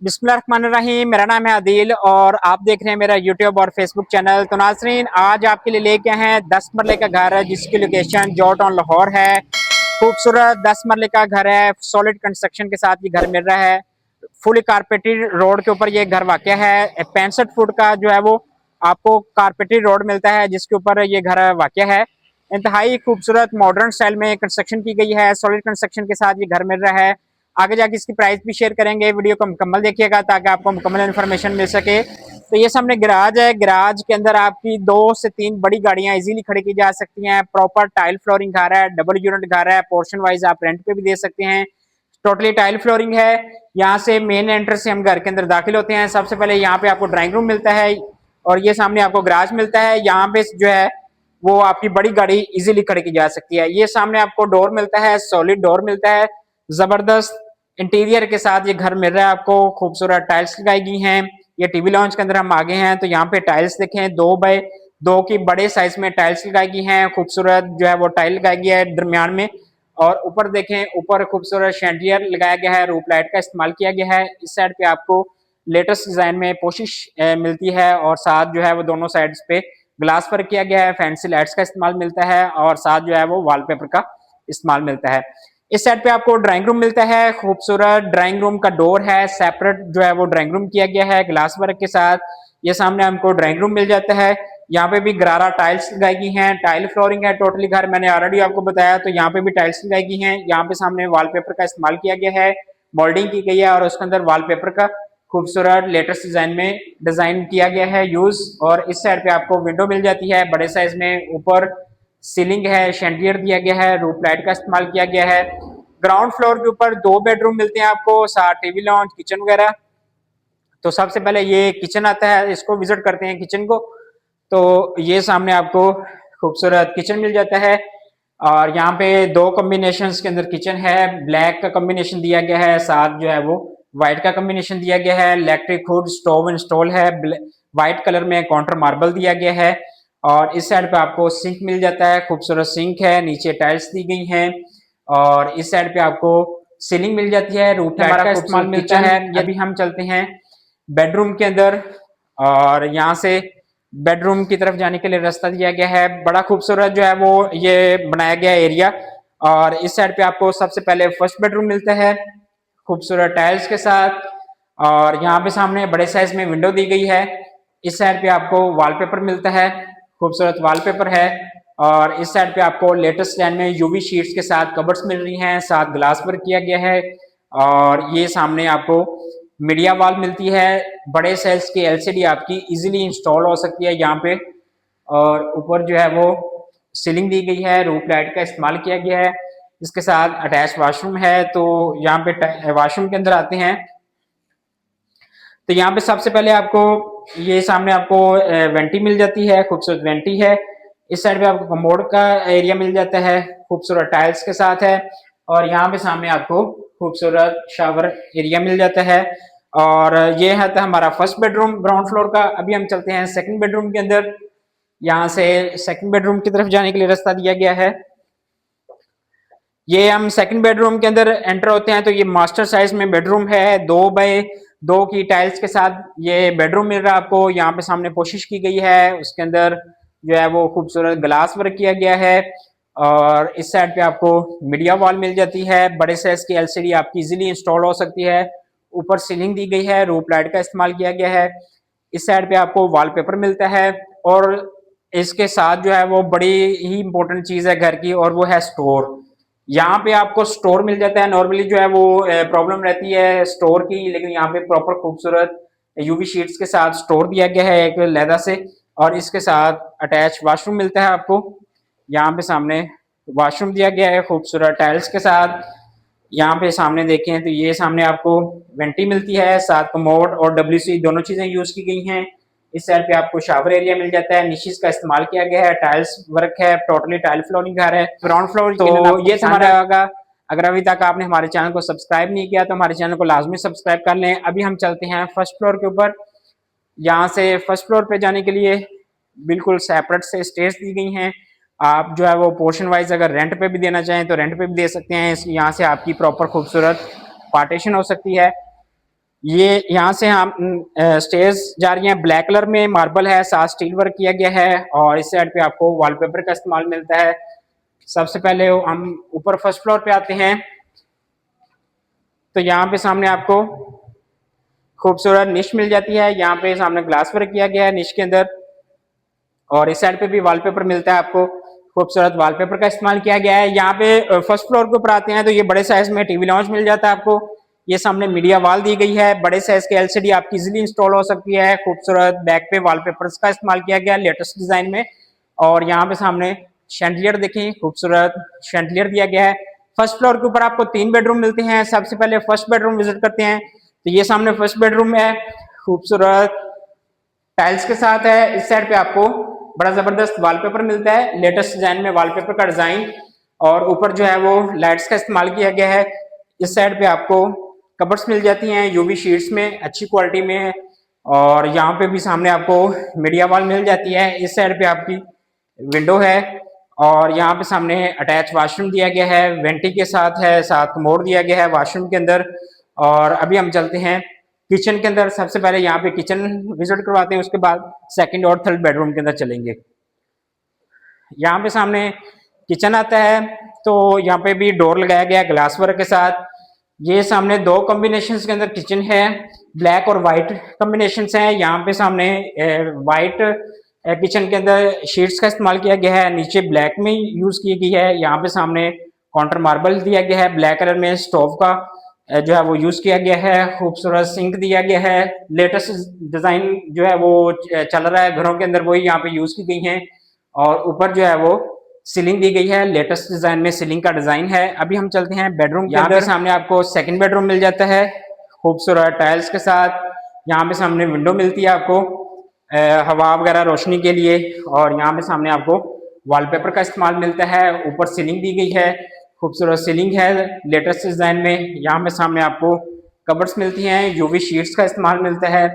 बिस्मिल्लाहिर्रहमानिर्रहीम। मेरा नाम है आदिल और आप देख रहे हैं मेरा यूट्यूब और फेसबुक चैनल। तो नाज़रीन, आज आपके लिए लेके आए हैं 10 मरले का घर है जिसकी लोकेशन जॉर्ज टाउन लाहौर है। खूबसूरत 10 मरले का घर है, सॉलिड कंस्ट्रक्शन के साथ ये घर मिल रहा है। फुली कारपेटेड रोड के ऊपर ये घर वाक़या है। 65 फुट का जो है वो आपको कारपेटेड रोड मिलता है जिसके ऊपर ये घर वाक़या है। इंतहाई खूबसूरत मॉडर्न स्टाइल में कंस्ट्रक्शन की गई है, सॉलिड कंस्ट्रक्शन के साथ ये घर मिल रहा है। आगे जाके इसकी प्राइस भी शेयर करेंगे, वीडियो को मुकम्मल देखिएगा ताकि आपको मुकम्मल इन्फॉर्मेशन मिल सके। तो ये सामने गैराज है, गैराज के अंदर आपकी 2 से 3 बड़ी गाड़ियां इजीली खड़ी की जा सकती हैं। प्रॉपर टाइल फ्लोरिंग घर है, डबल यूनिट घर है, पोर्शन वाइज आप रेंट पे भी दे सकते हैं। टोटली टाइल फ्लोरिंग है। यहाँ से मेन एंट्रेंस से हम घर के अंदर दाखिल होते हैं। सबसे पहले यहाँ पे आपको ड्राइंग रूम मिलता है और ये सामने आपको गैराज मिलता है। यहाँ पे जो है वो आपकी बड़ी गाड़ी इजीली खड़ी की जा सकती है। ये सामने आपको डोर मिलता है, सॉलिड डोर मिलता है, जबरदस्त इंटीरियर के साथ ये घर मिल रहा है आपको। खूबसूरत टाइल्स लगाई गई हैं। ये टीवी लॉन्च के अंदर हम आगे हैं तो यहाँ पे टाइल्स देखें, 2x2 की बड़े साइज में टाइल्स लगाई गई हैं। खूबसूरत जो है वो टाइल लगाई गई है दरमियान में। और ऊपर देखें, ऊपर खूबसूरत शैंडियर लगाया गया है, रूप लाइट का इस्तेमाल किया गया है। इस साइड पे आपको लेटेस्ट डिजाइन में पोशिश मिलती है और साथ जो है वो दोनों साइड्स पे ग्लास वर्क किया गया है, फैंसी लाइट्स का इस्तेमाल मिलता है और साथ जो है वो वॉलपेपर का इस्तेमाल मिलता है। इस साइड पे आपको ड्राइंग रूम मिलता है। खूबसूरत ड्राइंग रूम का डोर है, सेपरेट जो है वो ड्राइंग रूम किया गया है ग्लास वर्क के साथ। ये सामने हमको ड्राइंग रूम मिल जाता है। यहाँ पे भी गरारा टाइल्स लगाई गई हैं, टाइल फ्लोरिंग है टोटली घर, मैंने ऑलरेडी आपको बताया। तो यहाँ पे भी टाइल्स लगाई गई हैं। यहाँ पे सामने वॉलपेपर का इस्तेमाल किया गया है, मोल्डिंग की गई है और उसके अंदर वॉलपेपर का खूबसूरत लेटेस्ट डिजाइन में डिजाइन किया गया है यूज। और इस साइड पे आपको विंडो मिल जाती है बड़े साइज में। ऊपर सीलिंग है, शैंडियर दिया गया है, रूफ लाइट का इस्तेमाल किया गया है। ग्राउंड फ्लोर के ऊपर 2 बेडरूम मिलते हैं आपको, साथ टीवी लॉन्च, किचन वगैरह। तो सबसे पहले ये किचन आता है, इसको विजिट करते हैं किचन को। तो ये सामने आपको खूबसूरत किचन मिल जाता है और यहाँ पे 2 कॉम्बिनेशन के अंदर किचन है। ब्लैक का कॉम्बिनेशन दिया गया है, साथ जो है वो व्हाइट का कॉम्बिनेशन दिया गया है। इलेक्ट्रिक हुड स्टोव इंस्टॉल है, व्हाइट कलर में काउंटर मार्बल दिया गया है। और इस साइड पे आपको सिंक मिल जाता है, खूबसूरत सिंक है, नीचे टाइल्स दी गई हैं। और इस साइड पे आपको सीलिंग मिल जाती है, रूफ लाइट का इस्तेमाल मिलता है। अभी हम चलते हैं बेडरूम के अंदर और यहाँ से बेडरूम की तरफ जाने के लिए रास्ता दिया गया है। बड़ा खूबसूरत जो है वो ये बनाया गया एरिया। और इस साइड पे आपको सबसे पहले फर्स्ट बेडरूम मिलता है खूबसूरत टाइल्स के साथ। और यहाँ पे सामने बड़े साइज में विंडो दी गई है। इस साइड पे आपको वॉलपेपर मिलता है, खूबसूरत वॉलपेपर है। और इस साइड पे आपको लेटेस्ट डिजाइन में यूवी शीट्स के साथ कबर्ड्स मिल रही हैं, साथ ग्लास वर्क किया गया है। और ये सामने आपको मीडिया वॉल मिलती है, बड़े साइज की एलसीडी आपकी इजीली इंस्टॉल हो सकती है यहाँ पे। और ऊपर जो है वो सीलिंग दी गई है, रूफ लाइट का इस्तेमाल किया गया है। इसके साथ अटैच वॉशरूम है। तो यहाँ पे वॉशरूम के अंदर आते हैं तो यहाँ पे सबसे पहले आपको ये सामने आपको वेंटी मिल जाती है, खूबसूरत वेंटी है। इस साइड पे आपको कमोड का एरिया मिल जाता है, खूबसूरत टाइल्स के साथ है। और यहाँ पे सामने आपको खूबसूरत शावर एरिया मिल जाता है। और ये है था हमारा फर्स्ट बेडरूम ग्राउंड फ्लोर का। अभी हम चलते हैं सेकंड बेडरूम के अंदर। यहाँ से सेकंड बेडरूम की तरफ जाने के लिए रास्ता दिया गया है। ये हम सेकंड बेडरूम के अंदर एंटर होते हैं तो ये मास्टर साइज में बेडरूम है, 2x2 की टाइल्स के साथ ये बेडरूम मिल रहा है आपको। यहाँ पे सामने कोशिश की गई है, उसके अंदर जो है वो खूबसूरत ग्लास वर्क किया गया है। और इस साइड पे आपको मीडिया वॉल मिल जाती है, बड़े साइज की एलसीडी आपकी इजीली इंस्टॉल हो सकती है। ऊपर सीलिंग दी गई है, रूफ लाइट का इस्तेमाल किया गया है। इस साइड पे आपको वॉलपेपर मिलता है। और इसके साथ जो है वो बड़ी ही इंपॉर्टेंट चीज है घर की, और वो है स्टोर। यहाँ पे आपको स्टोर मिल जाता है। नॉर्मली जो है वो प्रॉब्लम रहती है स्टोर की, लेकिन यहाँ पे प्रॉपर खूबसूरत यूवी शीट्स के साथ स्टोर दिया गया है एक लहदा से। और इसके साथ अटैच वॉशरूम मिलता है आपको। यहाँ पे सामने वॉशरूम दिया गया है खूबसूरत टाइल्स के साथ। यहाँ पे सामने देखें तो ये सामने आपको वेंटी मिलती है, साथ कमोड और डब्ल्यूसी दोनों चीजें यूज की गई हैं। इस साइड पे आपको शावर एरिया मिल जाता है, निशिस का इस्तेमाल किया गया है, टाइल्स वर्क है, टोटली टाइल फ्लोरिंग घर है। ग्राउंड फ्लोर तो ये हमारा होगा। अगर अभी तक आपने हमारे चैनल को सब्सक्राइब नहीं किया तो हमारे चैनल को लाजमी सब्सक्राइब कर लें। अभी हम चलते हैं फर्स्ट फ्लोर के ऊपर। यहाँ से फर्स्ट फ्लोर पे जाने के लिए बिल्कुल सेपरेट से स्टेज दी गई हैं। आप जो है वो पोर्शन वाइज अगर रेंट पे भी देना चाहें तो रेंट पे भी दे सकते हैं। यहाँ से आपकी प्रॉपर खूबसूरत पार्टीशन हो सकती है। ये यहाँ से हम स्टेज जा रही हैं, ब्लैक कलर में मार्बल है, साथ स्टील वर्क किया गया है। और इस साइड पे आपको वॉलपेपर का इस्तेमाल मिलता है। सबसे पहले हम ऊपर फर्स्ट फ्लोर पे आते हैं, तो यहाँ पे सामने आपको खूबसूरत निश मिल जाती है। यहाँ पे सामने ग्लास वर्क किया गया है निश के अंदर, और इस साइड पे भी वॉलपेपर मिलता है आपको। खूबसूरत वॉलपेपर का इस्तेमाल किया गया है। यहाँ पे फर्स्ट फ्लोर के ऊपर आते हैं तो ये बड़े साइज में टीवी लॉन्च मिल जाता है आपको। ये सामने मीडिया वॉल दी गई है, बड़े साइज के एलसीडी आपकी इजीली इंस्टॉल हो सकती है। खूबसूरत बैक पे वॉलपेपर्स का इस्तेमाल किया गया लेटेस्ट डिजाइन में। और यहाँ पे सामने शैंडलियर देखें, खूबसूरत शैंडलियर दिया गया है। फर्स्ट फ्लोर के ऊपर आपको 3 बेडरूम मिलते हैं। सबसे पहले फर्स्ट बेडरूम विजिट करते हैं, तो ये सामने फर्स्ट बेडरूम है, खूबसूरत टाइल्स के साथ है। इस साइड पे आपको बड़ा जबरदस्त वॉलपेपर मिलता है, लेटेस्ट डिजाइन में वॉलपेपर का डिजाइन, और ऊपर जो है वो लाइट्स का इस्तेमाल किया गया है। इस साइड पे आपको कबर्ड्स मिल जाती हैं यूवी शीट्स में, अच्छी क्वालिटी में है। और यहाँ पे भी सामने आपको मीडिया वॉल मिल जाती है। इस साइड पे आपकी विंडो है, और यहाँ पे सामने अटैच वॉशरूम दिया गया है, वेंटी के साथ है, साथ कमोड दिया गया है वॉशरूम के अंदर। और अभी हम चलते हैं किचन के अंदर। सबसे पहले यहाँ पे किचन विजिट करवाते हैं, उसके बाद सेकंड और थर्ड बेडरूम के अंदर चलेंगे। यहाँ पे सामने किचन आता है, तो यहाँ पे भी डोर लगाया गया है ग्लास वर्क के साथ। ये सामने 2 कॉम्बिनेशन के अंदर किचन है, ब्लैक और व्हाइट कॉम्बिनेशन है। यहाँ पे सामने व्हाइट किचन के अंदर शीट्स का इस्तेमाल किया गया है, नीचे ब्लैक में यूज की गई है। यहाँ पे सामने काउंटर मार्बल दिया गया है, ब्लैक कलर में स्टोव का जो है वो यूज किया गया है। खूबसूरत सिंक दिया गया है, लेटेस्ट डिजाइन जो है वो चल रहा है घरों के अंदर, वही यहाँ पे यूज की गई है। और ऊपर जो है वो सीलिंग दी गई है, लेटेस्ट डिजाइन में सीलिंग का डिजाइन है। अभी हम चलते हैं बेडरूम के अंदर। सामने आपको सेकंड बेडरूम मिल जाता है, खूबसूरत टाइल्स के साथ। यहाँ पे सामने विंडो मिलती है आपको हवा वगैरह रोशनी के लिए। और यहाँ पे सामने आपको वॉलपेपर का इस्तेमाल मिलता है, ऊपर सीलिंग दी गई है, खूबसूरत सीलिंग है लेटेस्ट डिजाइन में। यहाँ पे सामने आपको कबर्ड्स मिलती हैं, यूवी शीट्स का इस्तेमाल मिलता है,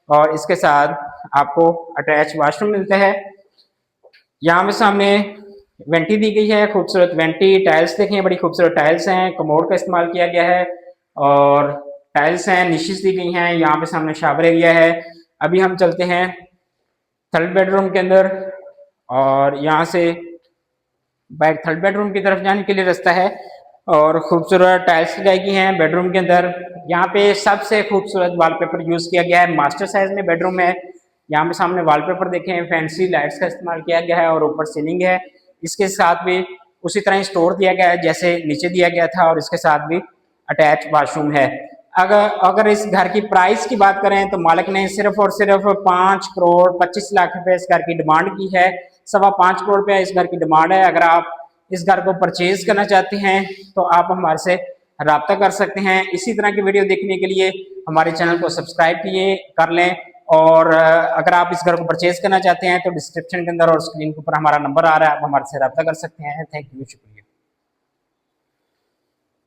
और इसके साथ आपको अटैच वॉशरूम मिलता है। यहाँ पे सामने वेंटी दी गई है, खूबसूरत वेंटी। टाइल्स देखें, बड़ी खूबसूरत टाइल्स हैं, कमोड का इस्तेमाल किया गया है, और टाइल्स हैं, निशेस दी गई हैं। यहाँ पे सामने शावर एरिया है। अभी हम चलते हैं थर्ड बेडरूम के अंदर, और यहाँ से बैक थर्ड बेडरूम की तरफ जाने के लिए रास्ता है, और खूबसूरत टाइल्स लगाई गई हैं बेडरूम के अंदर। यहाँ पे सबसे खूबसूरत वॉलपेपर यूज किया गया है, मास्टर साइज में बेडरूम है। यहाँ पे सामने वॉलपेपर देखें, फैंसी लाइट्स का इस्तेमाल किया गया है, और ऊपर सीलिंग है। इसके साथ भी उसी तरह स्टोर दिया गया है जैसे नीचे दिया गया था, और इसके साथ भी अटैच वॉशरूम है। अगर इस घर की प्राइस की बात करें तो मालिक ने सिर्फ और सिर्फ 5 करोड़ 25 लाख रुपए इस घर की डिमांड की है। 5.25 करोड़ रुपया इस घर की डिमांड है। अगर आप इस घर को परचेज करना चाहते हैं तो आप हमारे से रब्ता कर सकते हैं। इसी तरह की वीडियो देखने के लिए हमारे चैनल को सब्सक्राइब कर लें। और अगर आप इस घर को परचेज करना चाहते हैं तो डिस्क्रिप्शन के अंदर और स्क्रीन के ऊपर हमारा नंबर आ रहा है, आप हमारे से रब्ता कर सकते हैं। थैंक यू, शुक्रिया।